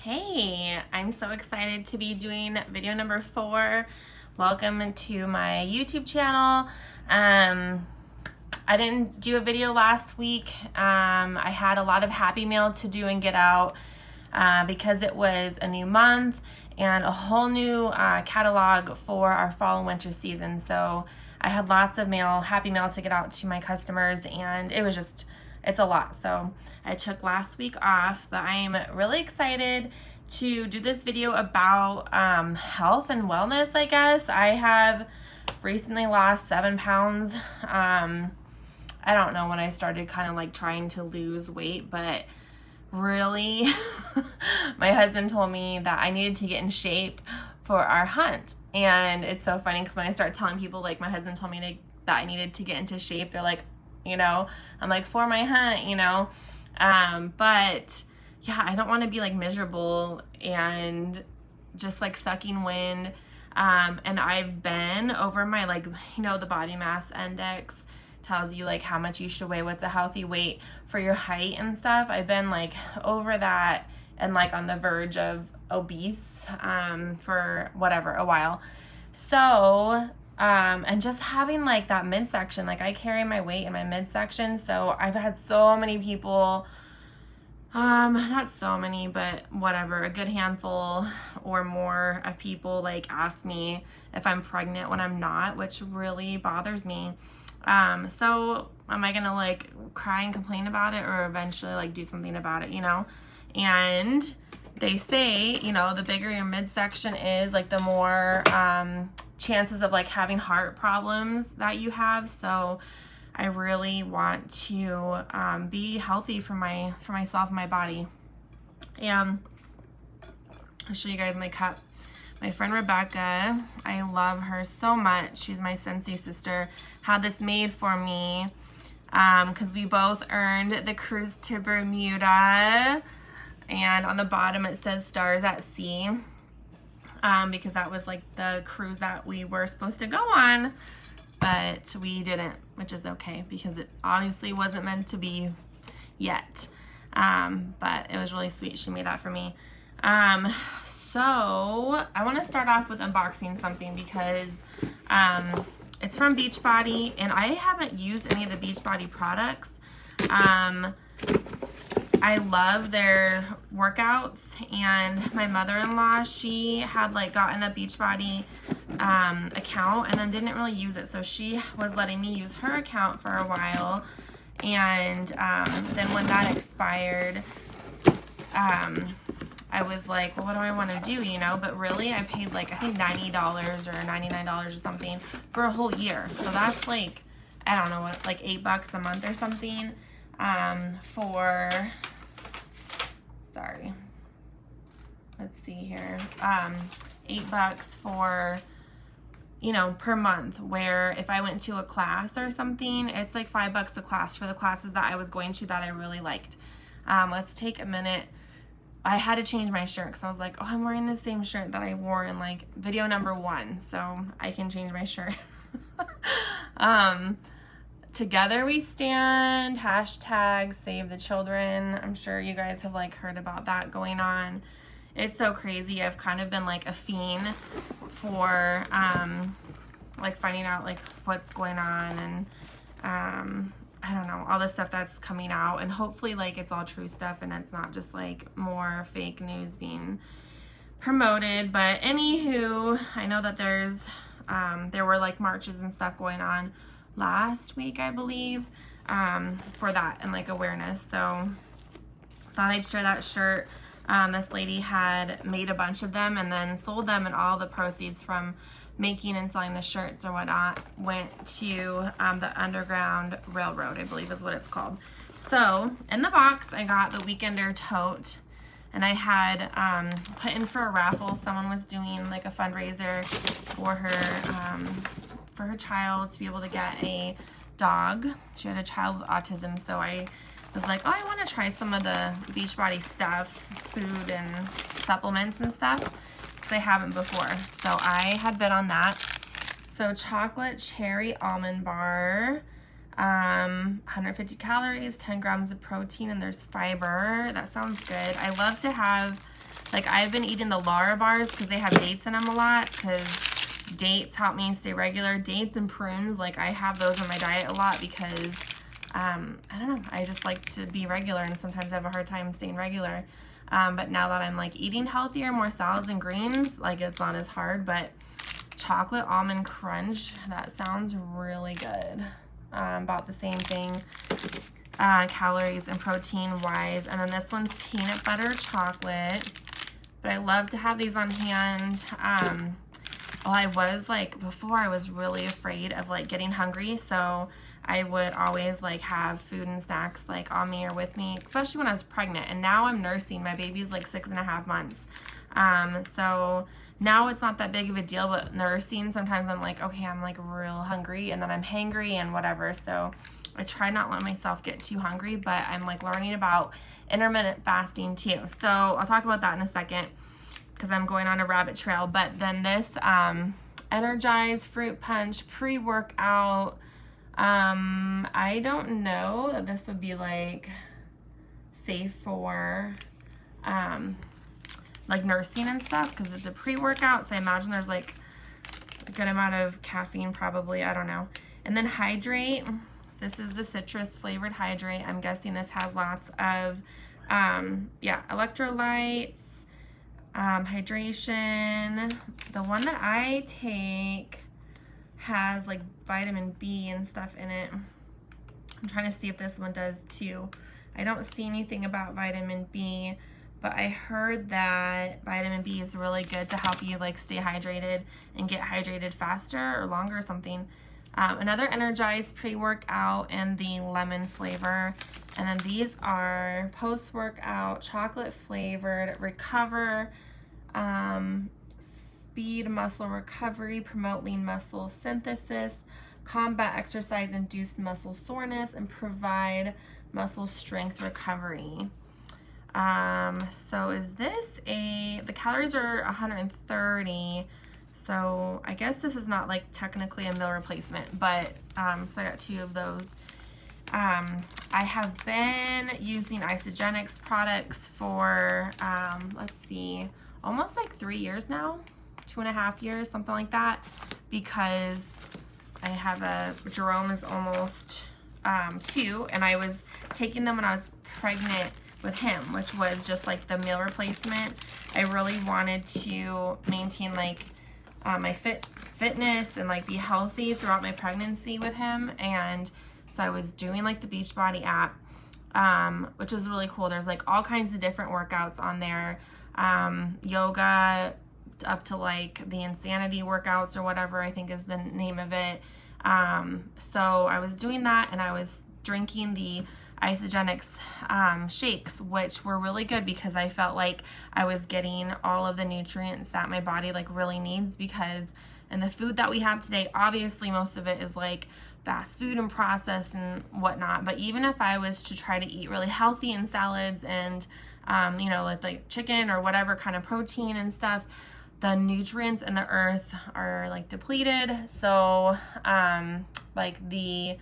Hey, I'm so excited to be doing video number 4. Welcome to my YouTube channel. I didn't do a video last week. I had a lot of Happy Mail to do and get out because it was a new month and a whole new catalog for our fall and winter season. So I had lots of Happy Mail to get out to my customers, and it's a lot. So I took last week off, but I am really excited to do this video about health and wellness, I guess. I have recently lost 7 pounds. I don't know when I started kind of like trying to lose weight, but really my husband told me that I needed to get in shape for our hunt. And it's so funny because when I start telling people, like, my husband told me that I needed to get into shape, they're like, I'm like, for my hunt, but yeah, I don't want to be like miserable and just like sucking wind. And I've been over my, the body mass index tells you like how much you should weigh, what's a healthy weight for your height and stuff. I've been like over that and like on the verge of obese for a while. So and just having like that midsection, like I carry my weight in my midsection. So I've had so many people, not so many, but whatever, a good handful or more of people like ask me if I'm pregnant when I'm not, which really bothers me. So am I gonna like cry and complain about it or eventually like do something about it, And they say, the bigger your midsection is, like the more chances of like having heart problems that you have. So I really want to be healthy for myself and my body. And I'll show you guys my cup. My friend Rebecca, I love her so much. She's my Scentsy sister. Had this made for me because we both earned the cruise to Bermuda. And on the bottom it says Stars at Sea because that was like the cruise that we were supposed to go on, but we didn't, which is okay because it obviously wasn't meant to be yet. But it was really sweet. She made that for me. So I want to start off with unboxing something because it's from Beachbody, and I haven't used any of the Beachbody products. I love their workouts, and my mother-in-law, she had like gotten a Beachbody account and then didn't really use it, so she was letting me use her account for a while, and then when that expired, I was like, well, what do I want to do, but really I paid like I think $90 or $99 or something for a whole year, so that's like, I don't know what, like $8 a month or something let's see here, $8 for, per month, where if I went to a class or something, it's like $5 a class for the classes that I was going to that I really liked. Let's take a minute. I had to change my shirt because I was like, oh, I'm wearing the same shirt that I wore in like video number 1, so I can change my shirt. Together we stand, hashtag save the children. I'm sure you guys have like heard about that going on. It's so crazy. I've kind of been like a fiend for like finding out like what's going on, and I don't know, all the stuff that's coming out, and hopefully like it's all true stuff and it's not just like more fake news being promoted. But anywho, I know that there were like marches and stuff going on last week, I believe, for that and like awareness. So thought I'd share that shirt. This lady had made a bunch of them and then sold them, and all the proceeds from making and selling the shirts or whatnot went to the Underground Railroad, I believe is what it's called. So in the box I got the Weekender tote, and I had put in for a raffle. Someone was doing like a fundraiser for her child to be able to get a dog. She had a child with autism, so I was like, oh, I want to try some of the Beachbody stuff, food and supplements and stuff, because I haven't before. So I had been on that. So chocolate cherry almond bar, 150 calories, 10 grams of protein, and there's fiber. That sounds good. I love to have Like I've been eating the Lara bars because they have dates in them a lot, because dates help me stay regular. Dates and prunes, like I have those in my diet a lot because I don't know, I just like to be regular, and sometimes I have a hard time staying regular. But now that I'm like eating healthier, more salads and greens, like it's not as hard. But chocolate almond crunch, that sounds really good. About the same thing, calories and protein wise. And then this one's peanut butter chocolate, but I love to have these on hand. Well, I was like, before I was really afraid of like getting hungry, so I would always like have food and snacks like on me or with me, especially when I was pregnant. And now I'm nursing. My baby's like 6.5 months. So now it's not that big of a deal, but nursing, sometimes I'm like, okay, I'm like real hungry, and then I'm hangry and whatever. So I try not to let myself get too hungry, but I'm like learning about intermittent fasting too. So I'll talk about that in a second because I'm going on a rabbit trail. But then this Energize Fruit Punch pre-workout, I don't know that this would be like safe for like nursing and stuff, because it's a pre-workout, so I imagine there's like a good amount of caffeine probably, I don't know. And then Hydrate, this is the citrus flavored Hydrate. I'm guessing this has lots of electrolytes, hydration. The one that I take has like vitamin B and stuff in it. I'm trying to see if this one does too. I don't see anything about vitamin B, but I heard that vitamin B is really good to help you like stay hydrated and get hydrated faster or longer or something. Another Energized pre-workout in the lemon flavor. And then these are post-workout chocolate flavored Recover, speed muscle recovery, promote lean muscle synthesis, combat exercise induced muscle soreness, and provide muscle strength recovery. So is this the calories are 130, so I guess this is not like technically a meal replacement, but so I got 2 of those. I have been using Isagenix products for let's see, almost like 3 years now, 2.5 years, something like that, because I have Jerome is almost 2, and I was taking them when I was pregnant with him, which was just like the meal replacement. I really wanted to maintain like my fitness and like be healthy throughout my pregnancy with him, and so I was doing like the Beachbody app, which is really cool. There's like all kinds of different workouts on there, yoga up to like the Insanity workouts or whatever I think is the name of it. So I was doing that, and I was drinking the Isagenix shakes, which were really good because I felt like I was getting all of the nutrients that my body like really needs, because in the food that we have today, obviously most of it is like fast food and processed and whatnot. But even if I was to try to eat really healthy and salads and you know, like chicken or whatever kind of protein and stuff, the nutrients in the earth are like depleted. So like the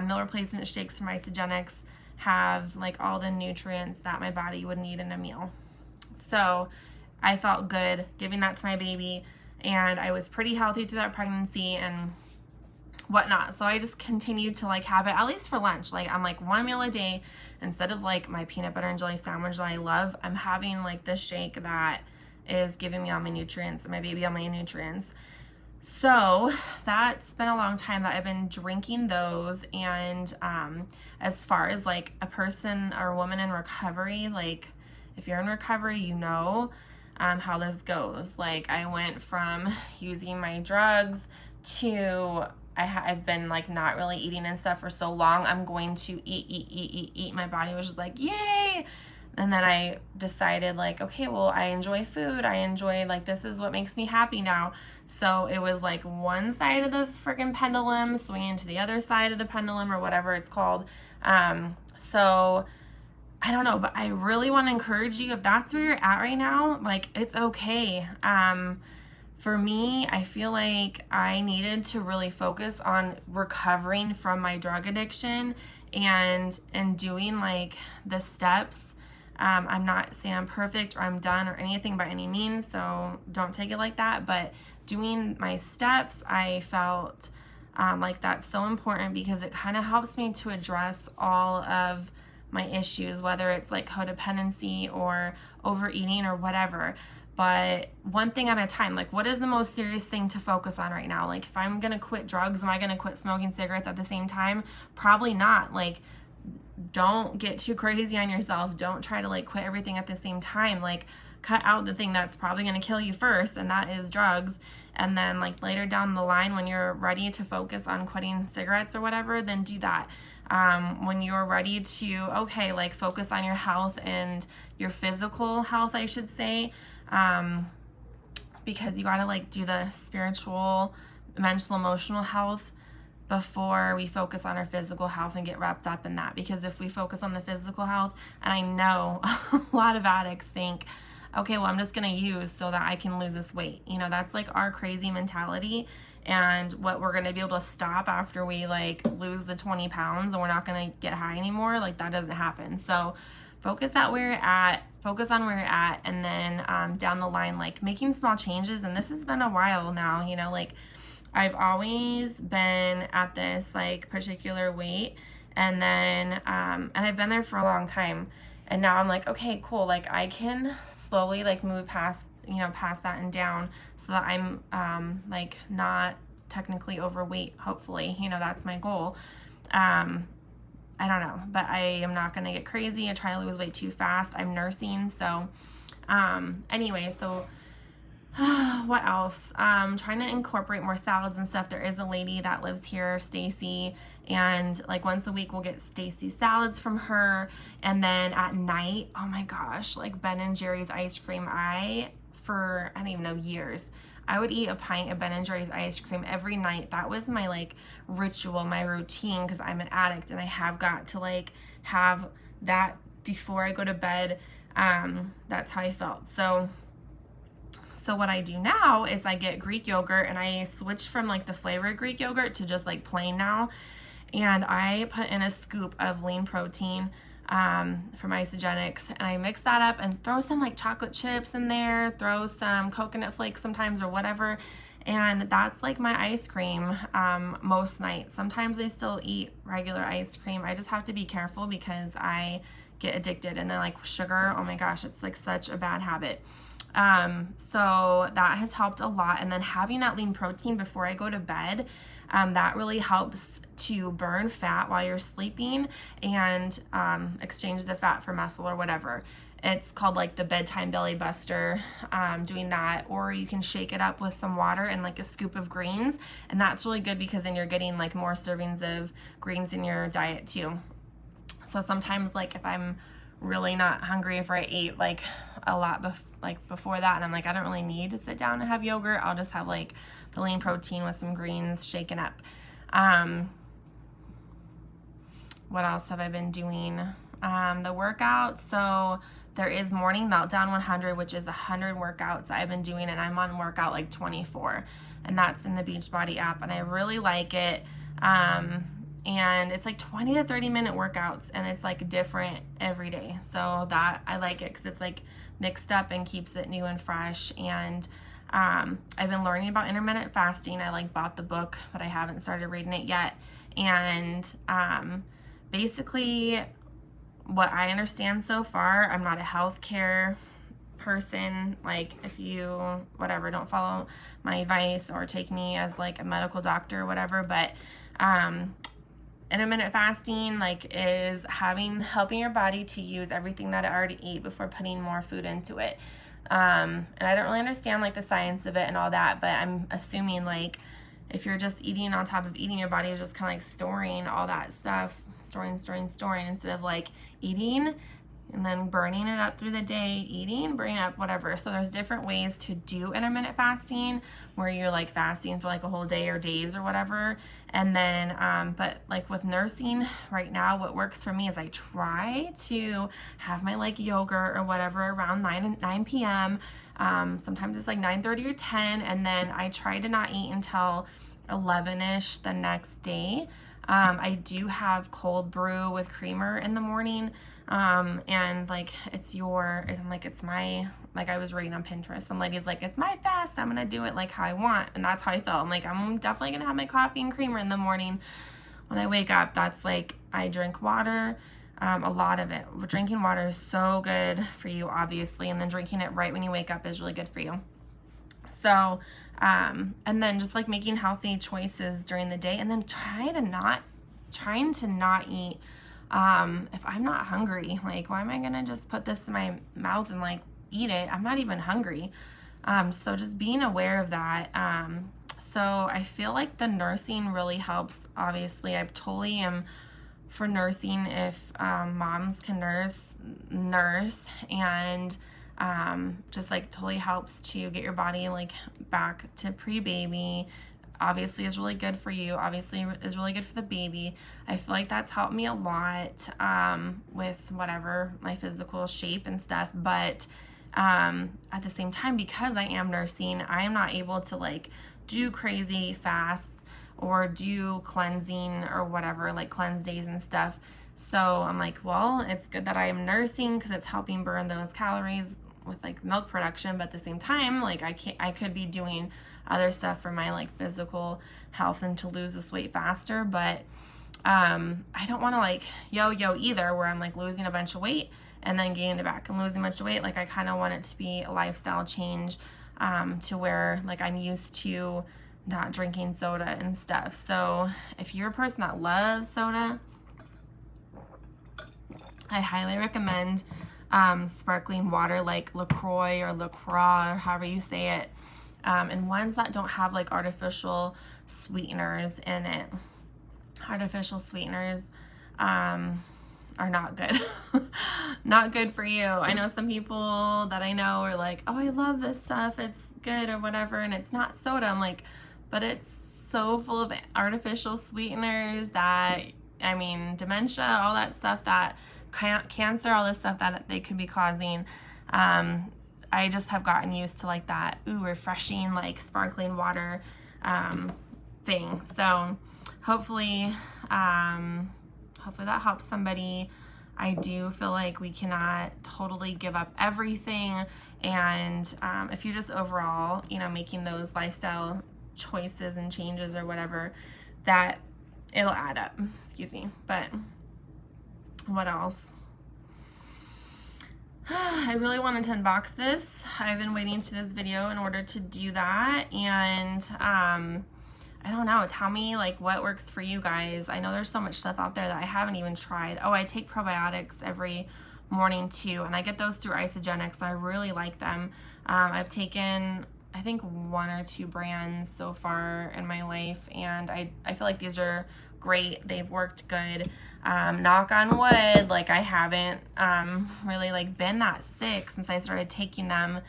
meal replacement shakes from Isagenix have like all the nutrients that my body would need in a meal. So I felt good giving that to my baby, and I was pretty healthy through that pregnancy and whatnot. So I just continued to like have it at least for lunch. Like I'm like 1 meal a day, instead of like my peanut butter and jelly sandwich that I love, I'm having like this shake that is giving me all my nutrients and my baby all my nutrients. So that's been a long time that I've been drinking those. And as far as like a person or a woman in recovery, like if you're in recovery, you know how this goes. Like I went from using my drugs to I've been like not really eating and stuff for so long. I'm going to eat. My body was just like, yay. And then I decided like, okay, well, I enjoy food. I enjoy like, this is what makes me happy now. So it was like one side of the freaking pendulum swinging to the other side of the pendulum, or whatever it's called. So I don't know, but I really want to encourage you, if that's where you're at right now, like it's okay. For me, I feel like I needed to really focus on recovering from my drug addiction and doing like the steps I'm not saying I'm perfect or I'm done or anything by any means, so don't take it like that. But doing my steps, I felt like that's so important because it kind of helps me to address all of my issues, whether it's like codependency or overeating or whatever. But one thing at a time. Like, what is the most serious thing to focus on right now? Like, if I'm gonna quit drugs, am I gonna quit smoking cigarettes at the same time? Probably not. Like, don't get too crazy on yourself. Don't try to like quit everything at the same time. Like, cut out the thing that's probably going to kill you first, and that is drugs. And then like later down the line, when you're ready to focus on quitting cigarettes or whatever, then do that. When you're ready to, okay, like focus on your health and your physical health, I should say, because you got to like do the spiritual, mental, emotional health before we focus on our physical health and get wrapped up in that. Because if we focus on the physical health, and I know a lot of addicts think, okay, well, I'm just going to use so that I can lose this weight. You know, that's like our crazy mentality, and what we're going to be able to stop after we like lose the 20 pounds and we're not going to get high anymore. Like, that doesn't happen. So focus on where you're at, and then down the line, like making small changes. And this has been a while now, you know, like I've always been at this like particular weight, and then and I've been there for a long time, and now I'm like, okay, cool, like I can slowly like move past that and down, so that I'm like not technically overweight. Hopefully, that's my goal. I don't know, but I am not going to get crazy and try to lose weight too fast. I'm nursing, so anyway, so what else? Trying to incorporate more salads and stuff. There is a lady that lives here, Stacy, and like once a week we'll get Stacy salads from her. And then at night, oh my gosh, like Ben & Jerry's ice cream. For I don't even know, years, I would eat a pint of Ben & Jerry's ice cream every night. That was my like ritual, my routine, because I'm an addict and I have got to like have that before I go to bed. That's how I felt. So what I do now is I get Greek yogurt, and I switch from like the flavored Greek yogurt to just like plain now. And I put in a scoop of lean protein from Isagenix, and I mix that up and throw some like chocolate chips in there, throw some coconut flakes sometimes or whatever. And that's like my ice cream most nights. Sometimes I still eat regular ice cream. I just have to be careful because I get addicted. And then like sugar, oh my gosh, it's like such a bad habit. So that has helped a lot. And then having that lean protein before I go to bed, that really helps to burn fat while you're sleeping and exchange the fat for muscle or whatever. It's called like the bedtime belly buster, doing that. Or you can shake it up with some water and like a scoop of greens. And that's really good because then you're getting like more servings of greens in your diet too. So sometimes like if I'm really not hungry, if I ate like a lot before that and I'm like, I don't really need to sit down and have yogurt, I'll just have like the lean protein with some greens shaken up. What else have I been doing? The workouts. So there is Morning Meltdown 100, which is 100 workouts I've been doing, and I'm on workout like 24, and that's in the Beachbody app, and I really like it. And it's like 20 to 30 minute workouts, and it's like different every day. So that I like it because it's like mixed up and keeps it new and fresh. And I've been learning about intermittent fasting. I like bought the book, but I haven't started reading it yet. And basically what I understand so far, I'm not a healthcare person. Like if you, whatever, don't follow my advice or take me as like a medical doctor or whatever, but intermittent fasting like is helping your body to use everything that it already ate before putting more food into it. And I don't really understand like the science of it and all that, but I'm assuming like if you're just eating on top of eating, your body is just kind of like storing all that stuff, storing instead of like eating and then burning it up through the day, eating, burning up, whatever. So there's different ways to do intermittent fasting where you're like fasting for like a whole day or days or whatever. And then, but like with nursing right now, what works for me is I try to have my like yogurt or whatever around 9 p.m. Sometimes it's like 9:30 or 10. And then I try to not eat until 11-ish the next day. I do have cold brew with creamer in the morning. And like, it's my, like I was reading on Pinterest, some lady's like, it's my fast, I'm gonna do it like how I want. And that's how I felt. I'm like, I'm definitely gonna have my coffee and creamer in the morning when I wake up. That's like, I drink water, a lot of it. Drinking water is so good for you, obviously, and then drinking it right when you wake up is really good for you. So, and then just like making healthy choices during the day, and then trying to not eat, if I'm not hungry. Like, why am I gonna just put this in my mouth and like eat it? I'm not even hungry. So just being aware of that. So I feel like the nursing really helps. Obviously, I totally am for nursing if moms can nurse, and just like totally helps to get your body like back to pre-baby. Obviously is really good for you, obviously is really good for the baby. I feel like that's helped me a lot with whatever my physical shape and stuff, but at the same time, because I am nursing, I am not able to like do crazy fasts or do cleansing or whatever, like cleanse days and stuff. So I'm like, well, it's good that I am nursing because it's helping burn those calories with like milk production, but at the same time, like I could be doing other stuff for my like physical health and to lose this weight faster. But I don't want to like yo-yo either, where I'm like losing a bunch of weight and then gaining it back and losing a bunch of weight. Like I kind of want it to be a lifestyle change, to where like I'm used to not drinking soda and stuff. So if you're a person that loves soda, I highly recommend sparkling water like LaCroix or LaCroix or however you say it, and ones that don't have like artificial sweeteners in it. Artificial sweeteners are not good. Not good for you. I know some people that I know are like, oh, I love this stuff, it's good or whatever, and it's not soda. I'm like, but it's so full of artificial sweeteners that, I mean, dementia, all that stuff, that cancer, all this stuff that they could be causing. I just have gotten used to like that refreshing like sparkling water thing. So hopefully that helps somebody. I do feel like we cannot totally give up everything, and if you're just overall, making those lifestyle choices and changes or whatever, that it'll add up. Excuse me. But what else? I really wanted to unbox this. I've been waiting to this video in order to do that, and I don't know, tell me like what works for you guys. I know there's so much stuff out there that I haven't even tried. Oh, I take probiotics every morning too, and I get those through Isagenix, and I really like them. I've taken, I think, 1 or 2 brands so far in my life, and I feel like these are great. They've worked good. Knock on wood, like I haven't really like been that sick since I started taking them,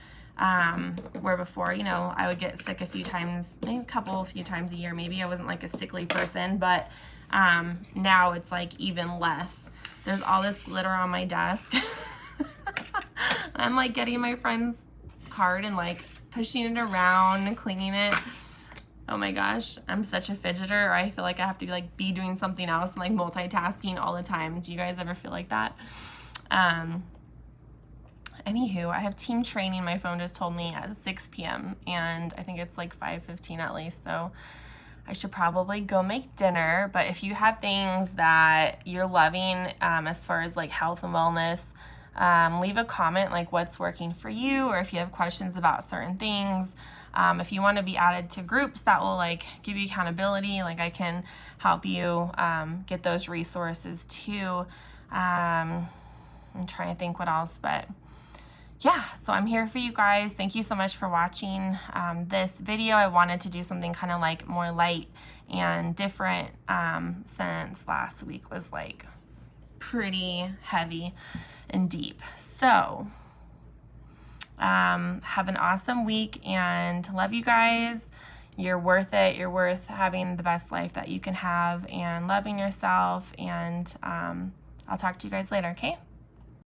where before, I would get sick a few times, maybe a few times a year. Maybe I wasn't like a sickly person, but now it's like even less. There's all this glitter on my desk. I'm like getting my friend's card and like pushing it around and cleaning it. Oh my gosh, I'm such a fidgeter. I feel like I have to be doing something else and like multitasking all the time. Do you guys ever feel like that? Anywho, I have team training, my phone just told me, at 6 p.m. and I think it's like 5:15 at least, so I should probably go make dinner. But if you have things that you're loving as far as like health and wellness, leave a comment like what's working for you, or if you have questions about certain things. If you want to be added to groups that will like give you accountability, like I can help you get those resources too. I'm trying to think what else, but yeah, so I'm here for you guys. Thank you so much for watching this video. I wanted to do something kind of like more light and different, since last week was like pretty heavy and deep. So have an awesome week and love you guys. You're worth it. You're worth having the best life that you can have and loving yourself. And I'll talk to you guys later, okay?